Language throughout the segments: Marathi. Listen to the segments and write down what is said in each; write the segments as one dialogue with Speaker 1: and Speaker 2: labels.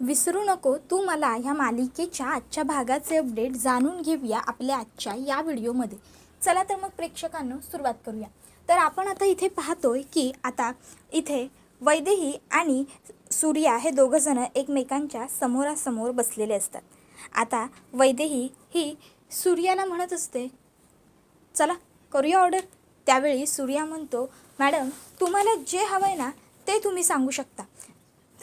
Speaker 1: विसरू नको तू मला ह्या मालिकेच्या आजच्या भागाचे अपडेट जाणून घेऊया आपल्या आजच्या या व्हिडिओमध्ये. चला तर मग प्रेक्षकांनो सुरुवात करूया. तर आपण आता इथे पाहतोय की आता इथे वैदेही आणि सूर्या हे दोघंजणं एकमेकांच्या समोरासमोर बसलेले असतात. आता वैदेही ही सूर्याला म्हणत असते, चला करूया ऑर्डर. त्यावेळी सूर्या म्हणतो, मॅडम तुम्हाला जे हवं आहे ना ते तुम्ही सांगू शकता.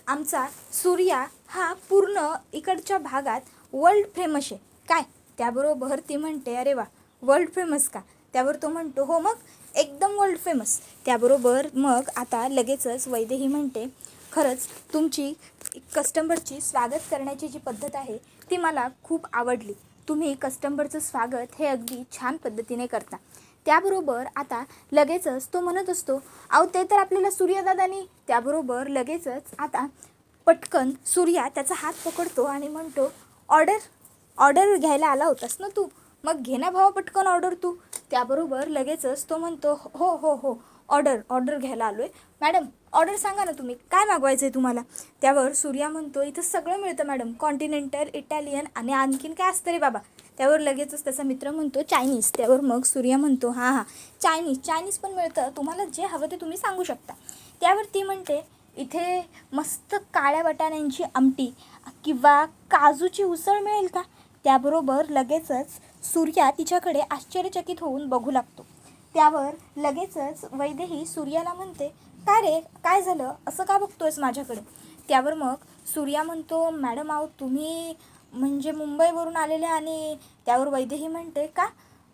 Speaker 1: आमचा सूर्या हा पूर्ण इकडच्या भागात वर्ल्ड फेमस आहे काय. त्याबरोबर ती म्हणते, अरे वा वर्ल्ड फेमस का. त्यावर तो म्हणतो, हो मग एकदम वर्ल्ड फेमस. त्याबरोबर मग आता लगेचच वैदेही म्हणते, खरंच तुमची कस्टमरची स्वागत करण्याची जी पद्धत आहे ती मला खूप आवडली. तुम्ही कस्टमरचं स्वागत हे अगदी छान पद्धतीने करता. त्याबरोबर आता लगेचच तो म्हणत असतो, अहो ते तर आपल्याला सूर्यदादानी. त्याबरोबर लगेचच आता पटकन सूर्या त्याचा हात पकडतो आणि म्हणतो, ऑर्डर घ्यायला आला होतास ना तू, मग घे ना भावा पटकन ऑर्डर तू. त्याबरोबर लगेचच तो म्हणतो, हो हो हो ऑर्डर घ्यायला आलो आहे. मॅडम ऑर्डर सांगा ना तुम्ही काय मागवायचं आहे तुम्हाला. त्यावर सूर्या म्हणतो, इथं सगळं मिळतं मॅडम, कॉन्टिनेंटल, इटालियन आणि आणखीन काय असतं रे बाबा. त्यावर लगेचच त्याचा मित्र म्हणतो, चायनीज. त्यावर मग सूर्या म्हणतो, हां चायनीज पण मिळतं, तुम्हाला जे हवं ते तुम्ही सांगू शकता. त्यावर ती म्हणते, इथे मस्त काळ्या वाटाण्यांची आमटी किंवा काजूची उसळ मिळेल का. त्याबरोबर लगेचच सूर्या तिच्याकडे आश्चर्यचकित होऊन बघू लागतो. त्यावर लगेचच वैदेही सूर्याला म्हणते, काय रे काय झालं, असं का बघतोयस माझ्याकडे. त्यावर मग सूर्या म्हणतो, मॅडम आहो तुम्ही म्हणजे मुंबईवरून आलेले. आणि त्यावर वैदेही म्हणते, का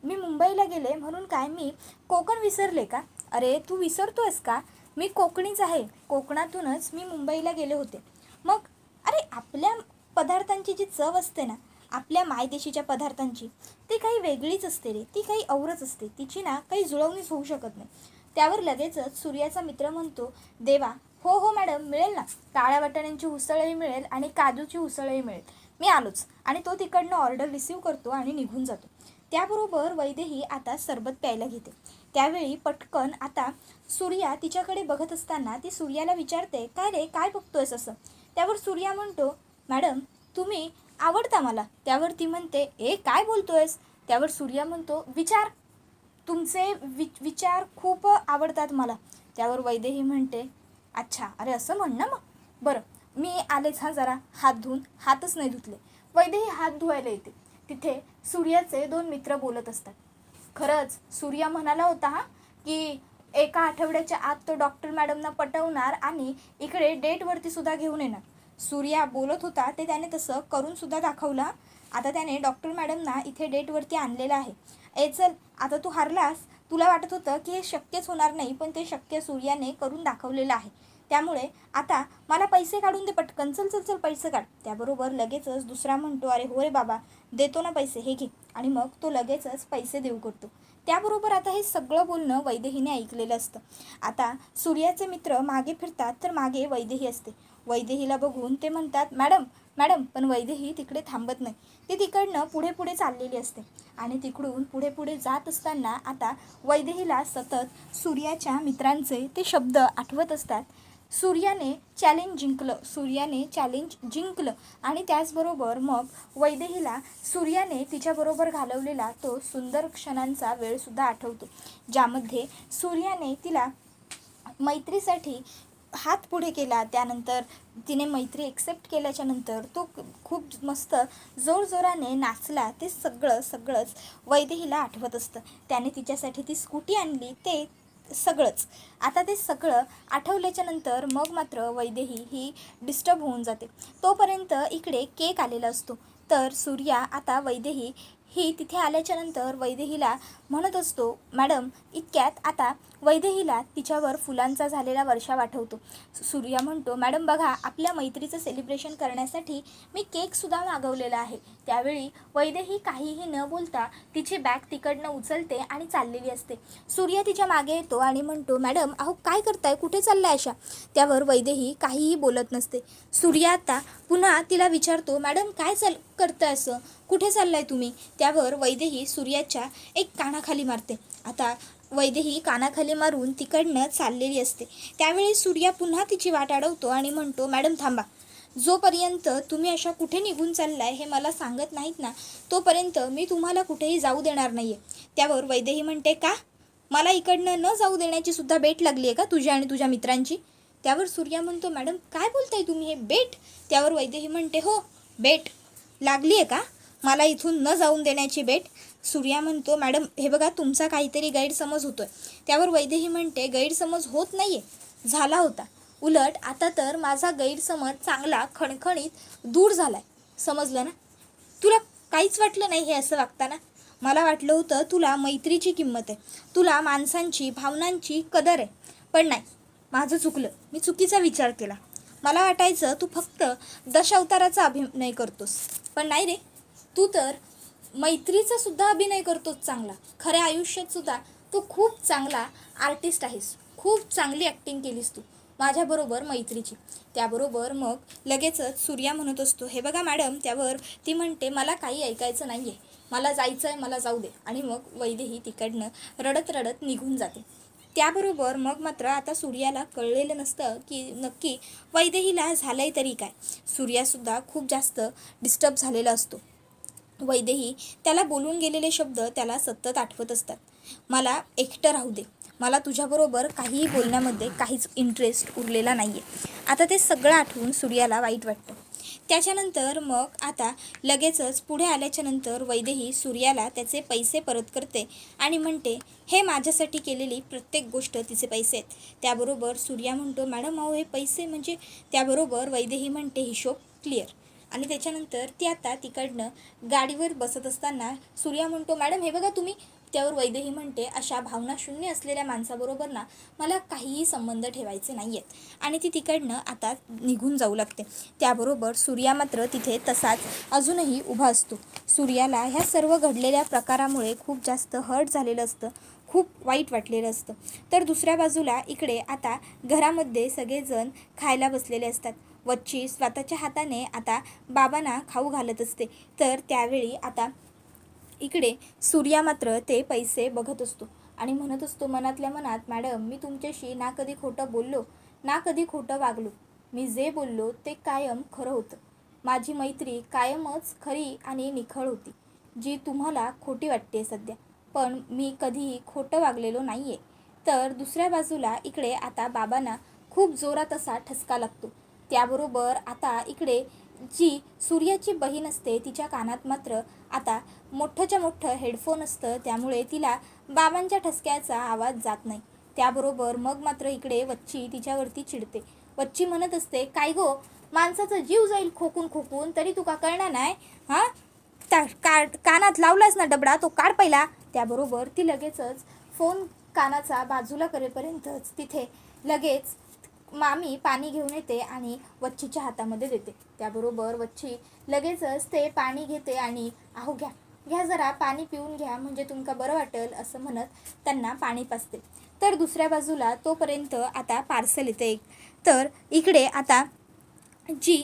Speaker 1: मी मुंबईला गेले म्हणून काय मी कोकण विसरले का. अरे तू विसरतोयस का, मी कोकणीच आहे, कोकणातूनच मी मुंबईला गेले होते. मग अरे आपल्या पदार्थांची जी चव असते ना, आपल्या मायदेशीच्या पदार्थांची, ती काही वेगळीच असते रे, ती काही औरच असते, तिची ना काही जुळवणीच होऊ शकत नाही. त्यावर लगेचच सूर्याचा मित्र म्हणतो, देवा हो हो मॅडम मिळेल ना, काळ्या वाटाण्यांची उसळही मिळेल आणि काजूची उसळही मिळेल, मी आलोच. आणि तो तिकडनं ऑर्डर रिसीव करतो आणि निघून जातो. त्याबरोबर वैदेही आता सरबत प्यायला घेते. त्यावेळी पटकन आता सूर्या तिच्याकडे बघत असताना ती सूर्याला विचारते, काय रे काय बघतोयस असं. त्यावर सूर्या म्हणतो, मॅडम तुम्ही आवडता मला. त्यावर ती म्हणते, काय बोलतोयस. त्यावर सूर्या म्हणतो, तुमचे विचार खूप आवडतात मला. त्यावर वैदेही म्हणते, अच्छा अरे असं म्हण ना मग, बरं मी आलेच हा, जरा हात धुवून. हातच नाही धुतले. वैदेही हात धुवायला येते. तिथे सूर्याचे 2 मित्र बोलत असतात. खरंच सूर्या म्हणाला होता की एका आठवड्याच्या आत तो डॉक्टर मॅडमना पटवणार आणि इकडे डेटवरती सुद्धा घेऊन येणार. सूर्या बोलत होता ते त्याने तसं करून सुद्धा दाखवलं. आता त्याने डॉक्टर मॅडमना इथे डेटवरती आणलेलं आहे. चल आता तू हारलास, तुला वाटत होतं की हे शक्यच होणार नाही, पण ते शक्य सूर्याने करून दाखवलेलं आहे. त्यामुळे आता मला पैसे काढून दे पटकन, चल पैसे काढ. त्याबरोबर लगेचच दुसरा म्हणतो, अरे हो रे बाबा देतो ना पैसे, हे घे. आणि मग तो लगेचच पैसे देऊ करतो. त्याबरोबर आता हे सगळं बोलणं वैदेहीने ऐकलेलं असतं. आता सूर्याचे मित्र मागे फिरतात तर मागे वैदेही असते. वैदेहीला बघून ते म्हणतात, मॅडम पण वैदेही तिकडे थांबत नाही. ती तिकडनं पुढे चाललेली असते. आणि तिकडून पुढे जात असताना आता वैदेहीला सतत सूर्याच्या मित्रांचे ते शब्द आठवत असतात. सूर्याने चॅलेंज जिंकलं आणि त्याचबरोबर मग वैदेहीला सूर्याने तिच्याबरोबर घालवलेला तो सुंदर क्षणांचा वेळसुद्धा आठवतो, ज्यामध्ये सूर्याने तिला मैत्रीसाठी हात पुढे केला. त्यानंतर तिने मैत्री एक्सेप्ट केल्याच्यानंतर तो खूप मस्त जोरजोराने नाचला. ते सगळंच वैदेहीला आठवत असतं. त्याने तिच्यासाठी ती स्कूटी आणली, ते सगळंच. आता ते सगळं आठवल्याच्यानंतर मग मात्र वैदेही ही डिस्टर्ब होऊन जाते. तोपर्यंत इकडे केक आलेला असतो. तर सूर्या आता वैदेही ही तिथे आल्याच्यानंतर वैदेहीला म्हणत असतो, मॅडम इतक्यात आता वैदेहीला तिच्यावर फुलांचा झालेला वर्षाव आठवतो. सूर्या म्हणतो, मॅडम बघा आपल्या मैत्रीचं सेलिब्रेशन करण्यासाठी मी केकसुद्धा मागवलेला आहे. त्यावेळी वैदेही काहीही न बोलता तिची बॅग तिकडनं उचलते आणि चाललेली असते. सूर्या तिच्या मागे येतो आणि म्हणतो, मॅडम अहो काय करताय, कुठे चाललाय अशा. त्यावर वैदेही काहीही बोलत नसते. सूर्या आता पुन्हा तिला विचारतो, मॅडम काय करताय असं, कुठे चाललाय तुम्ही. त्यावर वैदेही सूर्याच्या एक कानाखाली मारते. आता वैदेही कानाखाली मारून तिकडनं चाललेली असते. त्यावेळी सूर्या पुन्हा तिची वाट अडवतो आणि म्हणतो, मॅडम थांबा. जोपर्यंत तुम्ही अशा कुठे निघून चाललाय हे मला सांगत नाहीत ना, तोपर्यंत मी तुम्हाला कुठेही जाऊ देणार नाही आहे. त्यावर वैदेही म्हणते, का मला इकडनं न जाऊ देण्याची सुद्धा बेट लागली आहे का तुझ्या आणि तुझ्या मित्रांची? त्यावर सूर्या म्हणतो, मॅडम काय बोलताय तुम्ही, हे बेट? त्यावर वैदेही म्हणते, हो बेट लागली आहे का मला इथून न जाऊन देण्याची बेट? सूर्या म्हणतो, मॅडम हे बघा तुमचा काहीतरी गैरसमज होतोय. त्यावर वैदेही म्हणते, गैरसमज होत नाहीये, झाला होता. उलट आता तर माझा गैरसमज चांगला खणखणीत दूर झालाय, समजलं ना? तुला काहीच वाटलं नाही हे असं वागताना? मला वाटलं होतं तुला मैत्रीची किंमत आहे, तुला माणसांची भावनांची कदर आहे. पण नाही, माझं चुकलं, मी चुकीचा विचार केला. मला वाटायचं तू फक्त दशावताराचा अभिनय करतोस, पण नाही रे, तू तर मैत्रीचा सुद्धा अभिनय करतोस चांगला. खऱ्या आयुष्यात सुद्धा तू खूप चांगला आर्टिस्ट आहेस, खूप चांगली ॲक्टिंग केलीस तू माझ्याबरोबर मैत्रीची. त्याबरोबर मग लगेचच सूर्या म्हणत असतो, हे बघा मॅडम. त्यावर ती म्हणते, मला काही ऐकायचं नाही आहे, मला जायचं आहे, मला जाऊ दे. आणि मग वैदेही तिकडनं रडत रडत निघून जाते. त्याबरोबर मग मात्र आता सूर्याला कळलेलं नसतं की नक्की वैदेहीला झालं आहे तरी काय. सूर्यासुद्धा खूप जास्त डिस्टर्ब झालेला असतो. वैदेही त्याला बोलून गेलेले शब्द त्याला सतत आठवत असतात. मला एकटं राहू दे, मला तुझ्याबरोबर काहीही बोलण्यामध्ये काहीच इंटरेस्ट उरलेला नाही आहे. आता ते सगळं आठवून सूर्याला वाईट वाटतं. त्याच्यानंतर मग आता लगेचच पुढे आल्याच्यानंतर वैदेही सूर्याला त्याचे पैसे परत करते आणि म्हणते, हे माझ्यासाठी केलेली प्रत्येक गोष्ट तिचे पैसे आहेत. त्याबरोबर सूर्या म्हणतो, मॅडम अहो हे पैसे म्हणजे? त्याबरोबर वैदेही म्हणते, हिशोब क्लिअर. आणि त्याच्यानंतर ती आता तिकडनं गाडीवर बसत असताना सूर्या म्हणतो, मॅडम हे बघा तुम्ही. त्यावर वैदेही म्हणते, अशा भावनाशून्य असलेल्या माणसाबरोबर ना मला काहीही संबंध ठेवायचे नाही आहेत. आणि ती तिकडनं आता निघून जाऊ लागते. त्याबरोबर सूर्या मात्र तिथे तसाच अजूनही उभा असतो. सूर्याला ह्या सर्व घडलेल्या प्रकारामुळे खूप जास्त हर्ट झालेलं असतं, खूप वाईट वाटलेलं असतं. तर दुसऱ्या बाजूला इकडे आता घरामध्ये सगळेजण खायला बसलेले असतात. वच्ची स्वतःच्या हाताने आता बाबांना खाऊ घालत असते. तर त्यावेळी आता इकडे सूर्या मात्र ते पैसे बघत असतो आणि म्हणत असतो मनातल्या मनात, मॅडम मी तुमच्याशी ना कधी खोटं बोललो, ना कधी खोटं वागलो. मी जे बोललो ते कायम खरं होतं. माझी मैत्री कायमच खरी आणि निखळ होती, जी तुम्हाला खोटी वाटते सध्या. पण मी कधीही खोटं वागलेलो नाही आहे. तर दुसऱ्या बाजूला इकडे आता बाबांना खूप जोरात असा ठसका लागतो. त्याबरोबर आता इकडे जी सूर्याची बहीण असते तिच्या कानात मात्र आता मोठंच्या मोठं हेडफोन असतं, त्यामुळे तिला बाबांच्या ठसक्याचा आवाज जात नाही. त्याबरोबर मग मात्र इकडे वच्ची तिच्यावरती चिडते. वच्ची म्हणत असते, काय गो, माणसाचा जीव जाईल खोकून खोकून तरी तुका कळणार नाही? हां, कानात लावलास ना डबडा, तो काढ पहिला. त्याबरोबर ती लगेचच फोन कानाचा बाजूला करेपर्यंतच तिथे लगेच मामी पाणी घेऊन येते आणि वच्चीच्या हातामध्ये देते. त्याबरोबर वच्ची लगेचच ते पाणी घेते आणि अहो घ्या घ्या, जरा पाणी पिऊन घ्या म्हणजे तुमका बरं वाटेल असं म्हणत त्यांना पाणी पाजते. तर दुसऱ्या बाजूला तोपर्यंत आता पार्सल येते एक. तर इकडे आता जी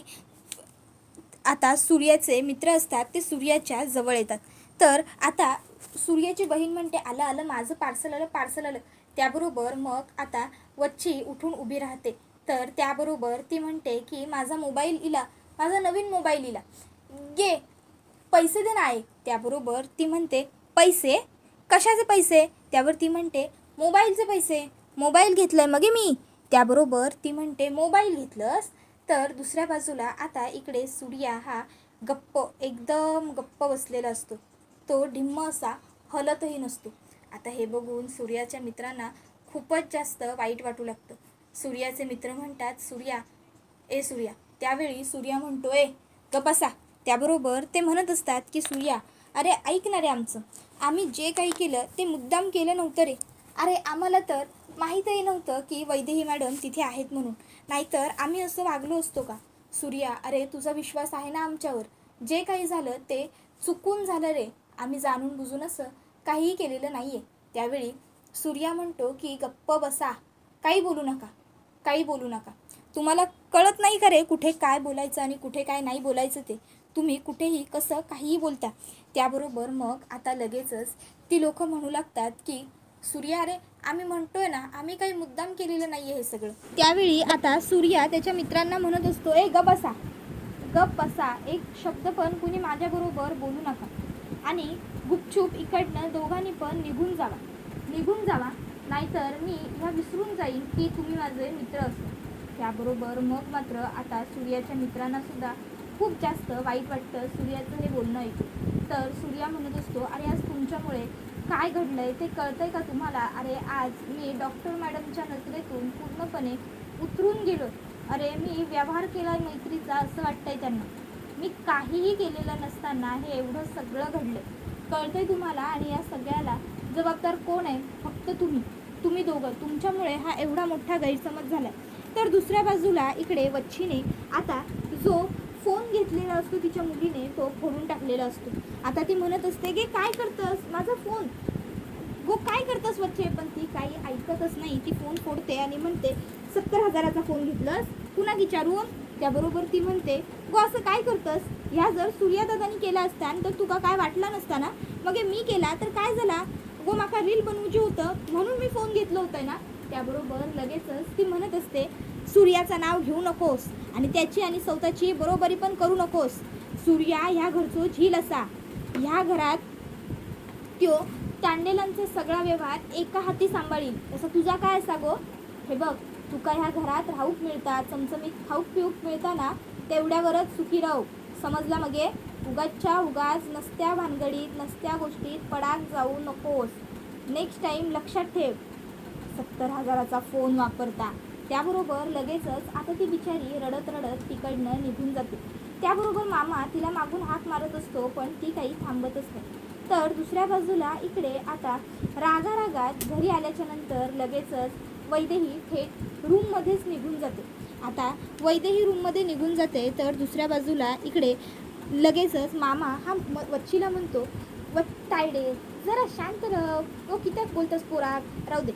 Speaker 1: आता सूर्याचे मित्र असतात ते सूर्याच्या जवळ येतात. तर आता सूर्याची बहीण म्हणते, आलं आलं माझं पार्सल आलं, पार्सल आलं. त्याबरोबर मग आता वच्ची उठून उभी राहते. तर त्याबरोबर ती म्हणते की माझा मोबाईल इला, माझा नवीन मोबाईल इला, गे पैसे दे ना. त्याबरोबर ती म्हणते, पैसे? कशाचे पैसे? त्यावर ती म्हणते, मोबाईलचे पैसे. मोबाईल घेतलंय मगे मी. त्याबरोबर ती म्हणते, मोबाईल घेतलंस? तर दुसऱ्या बाजूला आता इकडे सूर्या हा गप्प, एकदम गप्प बसलेला असतो. तो ढिम्म असा हलतही नसतो. आता हे बघून सूर्याच्या मित्रांना खूपच जास्त वाईट वाटू लागतं. सूर्याचे मित्र म्हणतात, सूर्या, ए सूर्या. त्यावेळी सूर्या म्हणतो, ए गप्प बसा. त्याबरोबर ते म्हणत असतात की सूर्या, अरे ऐक ना रे, आम्ही जे काही केलं ते मुद्दाम केलं नव्हतं रे. अरे आम्हाला तर माहीतही नव्हतं की वैदेही मॅडम तिथे आहेत म्हणून, नाहीतर आम्ही असं वागलो असतो का? सूर्या, अरे तुझा विश्वास आहे ना आमच्यावर, जे काही झालं ते चुकून झालं रे, आम्ही जाणून बुजून असं काहीही केलेलं नाही आहे. त्यावेळी सूर्या म्हणतो की गप्प बसा, काही बोलू नका, काही बोलू नका. तुम्हाला कळत नाही का रे कुठे काय बोलायचं आणि कुठे काय नाही बोलायचं ते? तुम्ही कुठेही कसं काहीही बोलता. त्याबरोबर मग आता लगेचच ती लोक म्हणू लागतात की सूर्या, अरे आम्ही म्हणतोय ना, आम्ही काही मुद्दाम केलेलं नाही आहे हे सगळं. त्यावेळी आता सूर्या त्याच्या मित्रांना म्हणत असतो, ए ग बसा, गप्प बसा, एक शब्द पण कुणी माझ्याबरोबर बोलू नका आणि गुपचूप इकडनं दोघांनी पण निघून जावा, नाहीतर मी ह्या विसरून जाईन की तुम्ही माझे मित्र असो. त्याबरोबर मग मात्र आता सूर्याच्या मित्रांना सुद्धा खूप जास्त वाईट वाटतं सूर्याचं हे बोलणं ऐकून. तर सूर्या म्हणत असतो, अरे आज तुमच्यामुळे काय घडलंय ते कळतंय का तुम्हाला? अरे आज मी डॉक्टर मॅडमच्या नजरेतून पूर्णपणे उतरून गेलो. अरे मी व्यवहार केला मैत्रीचा असं वाटतंय त्यांना. मी काहीही केलेलं नसताना हे एवढं सगळं घडलं. कळतंय तुम्हाला? आणि या सगळ्याला जबाबदार कोण आहे? फक्त तुम्ही दोघं. तुमच्यामुळे हा एवढा मोठा गैरसमज झाला. तर दुसऱ्या बाजूला इकडे वच्छीने आता जो फोन घेतलेला असतो तिच्या मुलीने तो फोडून टाकलेला असतो. आता ती म्हणत असते की काय करतस माझा फोन, गो काय करतस वच्छे? पण ती काही ऐकतच नाही. ती फोन फोडते आणि म्हणते 70,000चा फोन घेतलंस पुन्हा विचारून? त्याबरोबर ती म्हणते, गो असं काय करतस? ह्या जर सूर्यादादानी केला असता तर तुका काय वाटला नसता ना? मग मी केला तर काय झाला? गो माका रील बनवूची होतं म्हणून मी फोन घेतलं होतं ना? त्याबरोबर लगेचच ती म्हणत असते, सूर्याचं नाव घेऊ नकोस आणि त्याची आणि स्वतःची बरोबरी पण करू नकोस. सूर्या ह्या घरचो झील असा. ह्या घरात त्यो तांडेलांचा सगळा व्यवहार एका हाती सांभाळील. तसं तुझा काय असा गो? हे बघ, तुका ह्या घरात राहूक मिळतात, चमचमीत खाऊक पिऊक मिळता ना, तेवढ्यावरच सुखी राहू. समजला? मगे उगाच नसत्या भानगडीत नसत्या गोष्टीत पडाक जाऊ नकोस. नेक्स्ट टाईम लक्षात ठेव. 70,000चा फोन वापरता. त्याबरोबर लगेचच आता ती बिचारी रडत तिकडनं निघून जाते. त्याबरोबर मामा तिला मागून हाक मारत असतो, पण ती काही थांबतच नाही. तर दुसऱ्या बाजूला इकडे आता रागात घरी आल्याच्या नंतर लगेचच वैदेही थेट रूममध्येच निघून जाते. आता वैदेही रूममध्ये निघून जाते. तर दुसऱ्या बाजूला इकडे लगेचच मामा हा वच्छीला म्हणतो, तायडे जरा शांत रह. तो कित्याक बोलतस पोरा? राहू दे.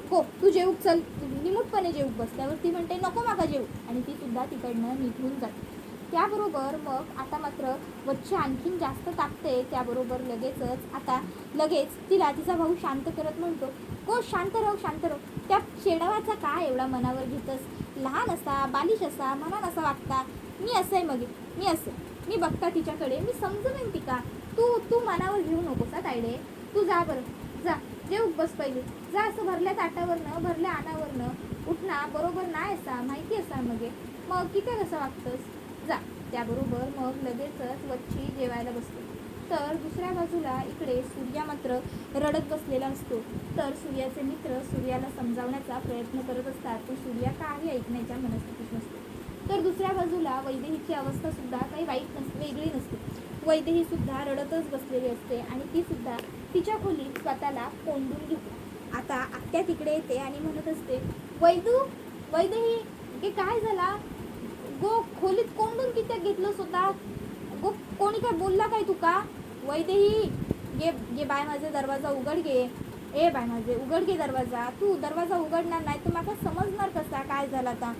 Speaker 1: हो तू जेवूक चल, निमूटपणे जेवूक बस. त्यावर ती म्हणते नको माका जेवू आणि ती सुद्धा तिकडनं निघून जाते. त्याबरोबर मग आता मात्र वच्छी आणखीन जास्त तापते. त्याबरोबर लगेच तिला तिचा भाऊ शांत करत म्हणतो, हो शांत राहू. त्या शेडावाचा काय एवढा मनावर घेतस? लहान असा बालिश असा मनान असा वागता. मी असं आहे मग मी बघता तिच्याकडे, मी समजून ती का? तू मनावर घेऊ नकोस तायडे. तू जा बरं, जा जेवूक बस पहिले. जा असं भरल्या ताटावरनं भरल्या आणावरनं उठना बरोबर नाही असा माहिती असा मग किती कसं वागतंस? जा. त्याबरोबर मग लगेचच वच्छी जेवायला बसते. तर दुसऱ्या बाजूला इकडे सूर्या मात्र रडत बसलेला असतो. तर सूर्याचे मित्र सूर्याला समजावण्याचा प्रयत्न करत असतात, पण सूर्या काही ऐकण्याच्या मनस्थितीत नसतो. तर दुसऱ्या बाजूला वैदेहीची अवस्था सुद्धा काही वेगळी नसते. वैदेही सुद्धा रडतच बसलेली असते आणि ती सुद्धा तिच्या खोलीत स्वतःला कोंडून घेते. आता आत्या तिकडे येते आणि म्हणत असते, वैदेही हे काय झाला? गो खोलीत कोंडून कित्याक घेतलं स्वतः? गो कोणी काय बोलला काय तुका? वैदेही गे बाय माझे दरवाजा उघड गे. ए बाय माझे उघड गे दरवाजा. तू दरवाजा उघडणार नाही तर मला समजणार कसा काय झाला आता?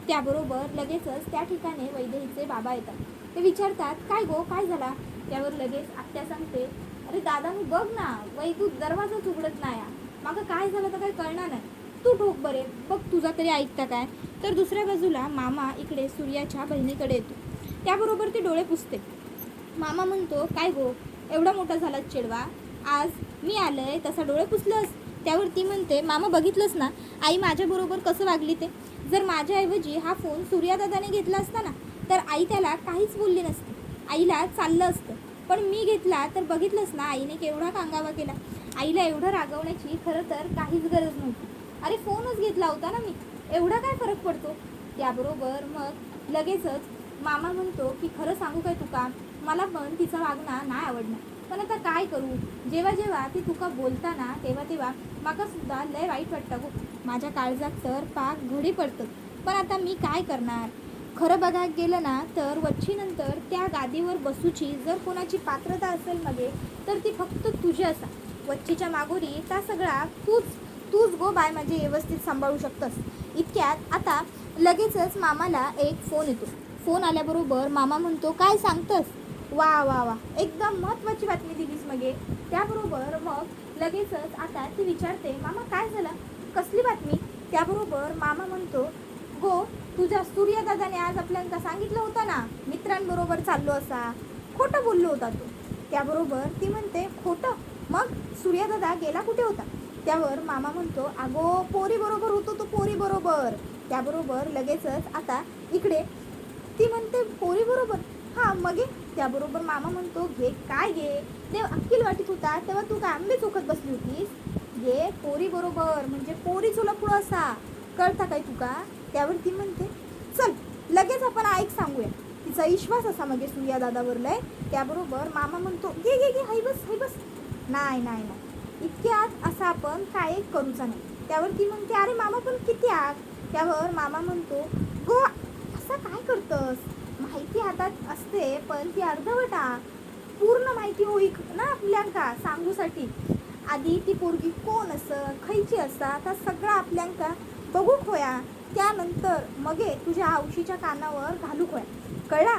Speaker 1: त्याबरोबर लगेचच त्या ठिकाणी वैदेहीचे बाबा येतात. ते विचारतात, काय गो काय झाला? त्यावर लगेच आत्या सांगते, अरे दादा मी बघ ना तू दरवाजाच उघडत नाही. मग काय झालं तर काही कळणार नाही. तू ठोक बरे बघ, तुझा तरी ऐकता काय? तर दुसऱ्या बाजूला मामा इकडे सूर्याच्या बहिणीकडे येतो. त्याबरोबर ते डोळे पुसते. मामा म्हणतो, काय गो एवढा मोठा झालाच चिडवा, आज मी आलंय तसा डोळे पुसलंस? त्यावर ती म्हणते, मामा बघितलंस ना आई माझ्याबरोबर कसं वागली ते. जर माझ्याऐवजी हा फोन सूर्यादादाने घेतला असता ना तर आई त्याला काहीच बोलली नसती. आईला चाललं असतं. पण मी घेतला तर बघितलंस ना आईने केवढा कांगावा केला. आईला एवढं रागवण्याची खरं तर काहीच गरज नव्हती. अरे फोनच घेतला होता ना मी, एवढा काय फरक पडतो? त्याबरोबर मग लगेचच मामा म्हणतो की खरं सांगू काय तुका, मला पण तिचं वागणं नाही आवडणार. पण आता काय करू? जेव्हा ती तुका बोलताना तेव्हा माका सुद्धा लय वाईट वाटतं गो. माझ्या काळजात तर पाक घडी पडतं. पण आता मी काय करणार? खरं बघायला गेलं ना तर वच्छीनंतर त्या गादीवर बसूची जर कोणाची पात्रता असेल मगे तर ती फक्त तुझी असा. वच्छीच्या मागोरी त्या सगळा तूच गो बाय माझी व्यवस्थित सांभाळू शकतस. इतक्यात आता लगेचच मामाला एक फोन येतो. फोन आल्याबरोबर मामा म्हणतो, काय सांगतस? वा एकदम महत्त्वाची बातमी दिलीस मगे. त्याबरोबर मग लगेचच आता ती विचारते, मामा काय झालं? कसली बातमी? त्याबरोबर मामा म्हणतो, अगो तुझ्या सूर्यदादाने आज आपल्याला सांगितलं होतं ना मित्रांबरोबर चाललो असा, खोटं बोललो होता तू. त्याबरोबर ती म्हणते खोटं, मग सूर्यदादा गेला कुठे होता? त्यावर मामा म्हणतो अगो पोरी बरोबर होतो तो, पोरी बरोबर. त्याबरोबर लगेचच आता इकडे ती म्हणते पोरी बरोबर, हां मग घे. त्याबरोबर मामा म्हणतो घे काय घे, देव अक्कील वाटीत होता तेव्हा तू काय आंबे चोखत बसली होतीस? घे पोरी बरोबर म्हणजे पोरी चुला पुढं असा, कळता काय तुका? त्यावर ती म्हणते चल लगेच आपण ऐक सांगूया. तिचा विश्वास असा मग सूर्या दादावर लय. त्याबरोबर मामा म्हणतो घे घे घे हाय बस हाय बस. नाही नाही नाही इतक्यात असं आपण काय करूचा नाही. त्यावर ती म्हणते अरे मामा पण किती आग. त्यावर मामा म्हणतो गो असं काय करतस, माहिती हातात असते पण ती अर्धवटा, पूर्ण माहिती होई ना आपल्यांका सांगूसाठी. आधी ती पोरगी कोण असं खयची असा आता सगळं आपल्यांका बघूक होया, त्यानंतर मगे तुझ्या आवशीच्या कानावर घालूक होया, कळला?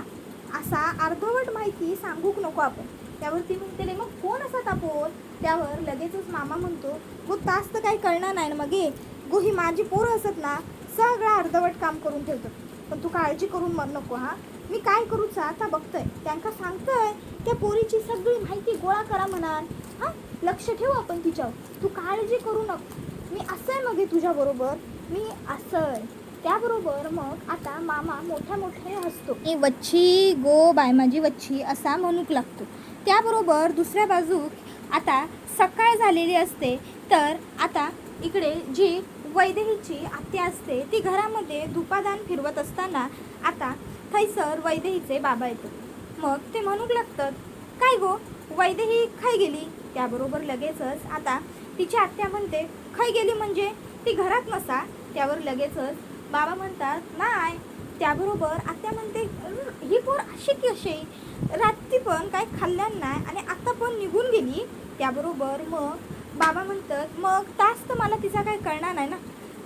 Speaker 1: असा अर्धवट माहिती सांगूक नको आपण. त्यावर ती म्हणते रे मग कोण असा तापोल? त्यावर लगेचच मामा म्हणतो गो तास तर काही कळणार नाही ना मगे, गो ही माझी पोरं असत ना सगळं अर्धवट काम करून ठेवतात, पण तू काळजी करून मर नको. हां मी काय करूचा आता बघतोय, त्यांका सांगतोय त्या पोरीची सगळी माहिती गोळा करा म्हणाल. हां लक्ष ठेवू आपण तिच्यावर, तू काळजी करू नको, मी असं आहे मग तुझ्याबरोबर, मी असं आहे. त्याबरोबर मग आता मामा मोठ्या मोठ्याने हसतो, वच्छी गो बाय माझी वच्छी असा म्हणूक लागतो. त्याबरोबर दुसऱ्या बाजूक आता सकाळ झालेली असते. तर आता इकडे जी वैदेहीची आत्या असते ती घरामध्ये धुपादान फिरवत असताना आता थैसर वैदेहीचे बाबा येतो. मग ते म्हणूक लागतात काय गो वैदेही खाय गेली? त्याबरोबर लगेचच आता तिची आत्या म्हणते खाय गेली म्हणजे ती घरात नसा. त्यावर लगेचच बाबा म्हणतात नाही. त्याबरोबर आत्या म्हणते ही पोर अशी कशी रात्री पण काय खाल्ल्यान नाही आणि आता पण निघून गेली. त्याबरोबर मग बाबा म्हणतात मग तास तर मला तिचा काय कळणार नाही ना,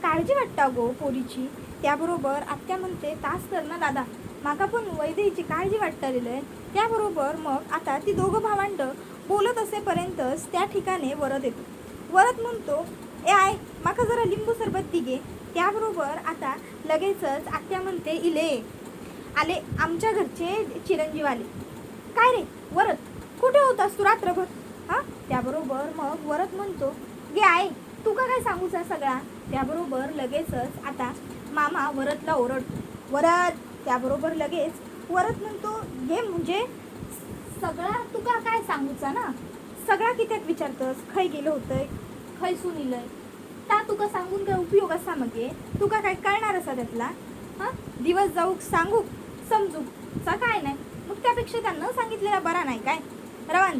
Speaker 1: काळजी वाटता गो पोरीची. त्याबरोबर आत्या म्हणते तास तर ना दादा माका पण वैदेहीची काळजी वाटतलेलं आहे. त्याबरोबर मग आता ती दोघं भावंड बोलत असेपर्यंतच त्या ठिकाणी वरद येतो. वरद म्हणतो ए आय माका जरा लिंबू सरबत ती घे. त्याबरोबर आता लगेचच आत्या म्हणते इले आले आमच्या घरचे चिरंजीव आले. काय रे वरद कुठे होतास तू रात्रभर? हां त्याबरोबर मग वरद म्हणतो गे आहे तू का काय सांगूचा सगळा. त्याबरोबर लगेचच आता मामा वरदला ओरडतो वरद. त्याबरोबर लगेच वरद म्हणतो हे म्हणजे सगळा तू का काय सांगूचा ना, सगळा कित्याक विचारतस, खय गेलं होतंय खय सुनिलंय ता तुका सांगून काय उपयोग असा मगे, तुका काय कळणार असा त्यातला? हां दिवस जाऊ सांगू समजू चा काय नाही, मग त्यापेक्षा त्यांना सांगितलेला बरा नाही काय. रवान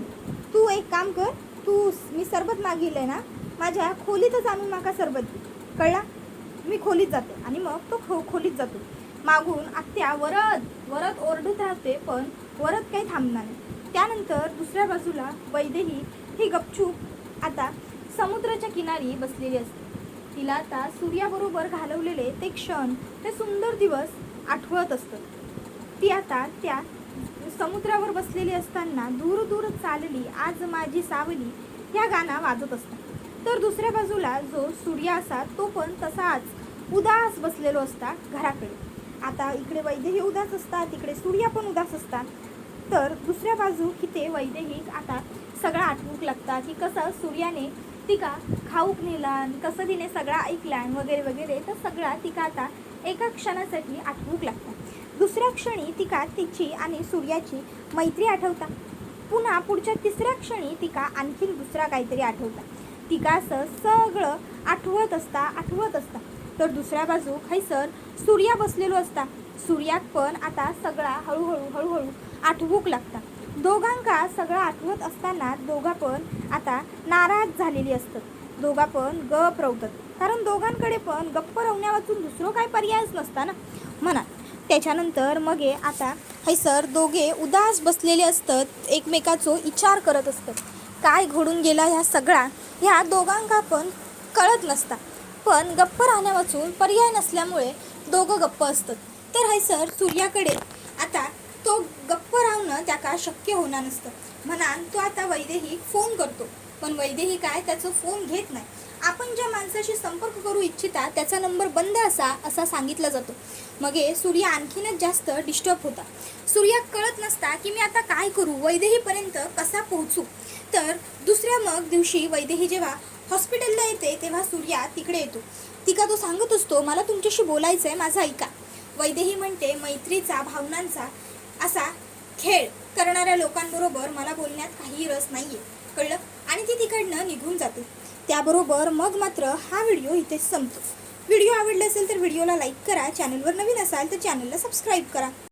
Speaker 1: तू एक काम कर, तू मी सरबत मागितलंय ना माझ्या खोलीतच आणून माका सरबत दे, कळला? मी खोलीत जाते आणि मग तो खोलीत जातो. मागून आत्या वरद वरद ओरडत राहते पण वरद काही थांबणार नाही. त्यानंतर दुसऱ्या बाजूला वैदेही ही गपचूप आता समुद्राच्या किनारी बसलेली असते. तिला आता सूर्याबरोबर घालवलेले ते क्षण ते सुंदर दिवस आठवत असतं. ती आता त्या समुद्रावर बसलेली असताना दूर दूर चालली आज माझी सावली ह्या गाणं वाजत असतं. तर दुसऱ्या बाजूला जो सूर्य असा तो पण तसाच उदास बसलेलो असता घराकडे. आता इकडे वैदेही उदास असतात, तिकडे सूर्य पण उदास असतात. तर दुसऱ्या बाजू किती वैदेही आता सगळं आठवूक लागतात की कसं सूर्याने तिका खाऊक नेला, कसं तिने सगळं ऐकला वगैरे वगैरे. तर सगळा तिका आता एका क्षणासाठी आठवूक लागतात. दुसऱ्या क्षणी तिका तिची आणि सूर्याची मैत्री आठवतात. पुन्हा पुढच्या तिसऱ्या क्षणी तिका आणखीन दुसरा काहीतरी आठवतात. तिका असं सगळं आठवत असता. तर दुसऱ्या बाजू खैसर सूर्या बसलेलो असता. सूर्याक पण आता सगळा हळूहळू आठवूक लागतात. दोघांका सगळं आठवत असताना दोघा पण आता नाराज झालेली असतात. दोघा पण गप रवतात, कारण दोघांकडे पण गप्प रवण्या वाचून दुसरं काय पर्यायच नसता ना म्हणा. त्याच्यानंतर मग आता हैसर दोघे उदास बसलेले असतात, एकमेकाचो विचार करत असतात. काय घडून गेला ह्या दोघांका पण कळत नसता, पण गप्प राहण्या वाचून पर्याय नसल्यामुळे दोघं गप्प असतात. तर हैसर सूर्याकडे आता तो गप्प राहणं त्याका शक्य होणार नसतं. म्हणा तो आता वैदेही फोन करतो, पण वैदेही काय त्याचं फोन घेत नाही. आपण ज्या माणसाशी संपर्क करू इच्छिता त्याचा नंबर बंद असा सांगितलं जातो. मग सूर्य आणखीनच जास्त डिस्टर्ब होता. सूर्या कळत नसता की मी आता काय करू, वैदेहीपर्यंत कसा पोहोचू. तर दुसऱ्या मग दिवशी वैदेही जेव्हा हॉस्पिटलला येते तेव्हा सूर्या तिकडे येतो. तिका तो सांगत असतो, मला तुमच्याशी बोलायचं आहे, माझं ऐका. वैदेही म्हणते, मैत्रीचा, भावनांचा असा खेळ करणाऱ्या लोकांबरोबर मला बोलण्यात काही रस नाहीये, कळलं. आणि ती तिकडनं निघून जाते. त्याबरोबर मग मात्र हा व्हिडिओ इथेच संपतो. व्हिडिओ आवडला असेल तर व्हिडिओला लाईक करा. चॅनलवर नवीन असाल तर चॅनलला सबस्क्राईब करा.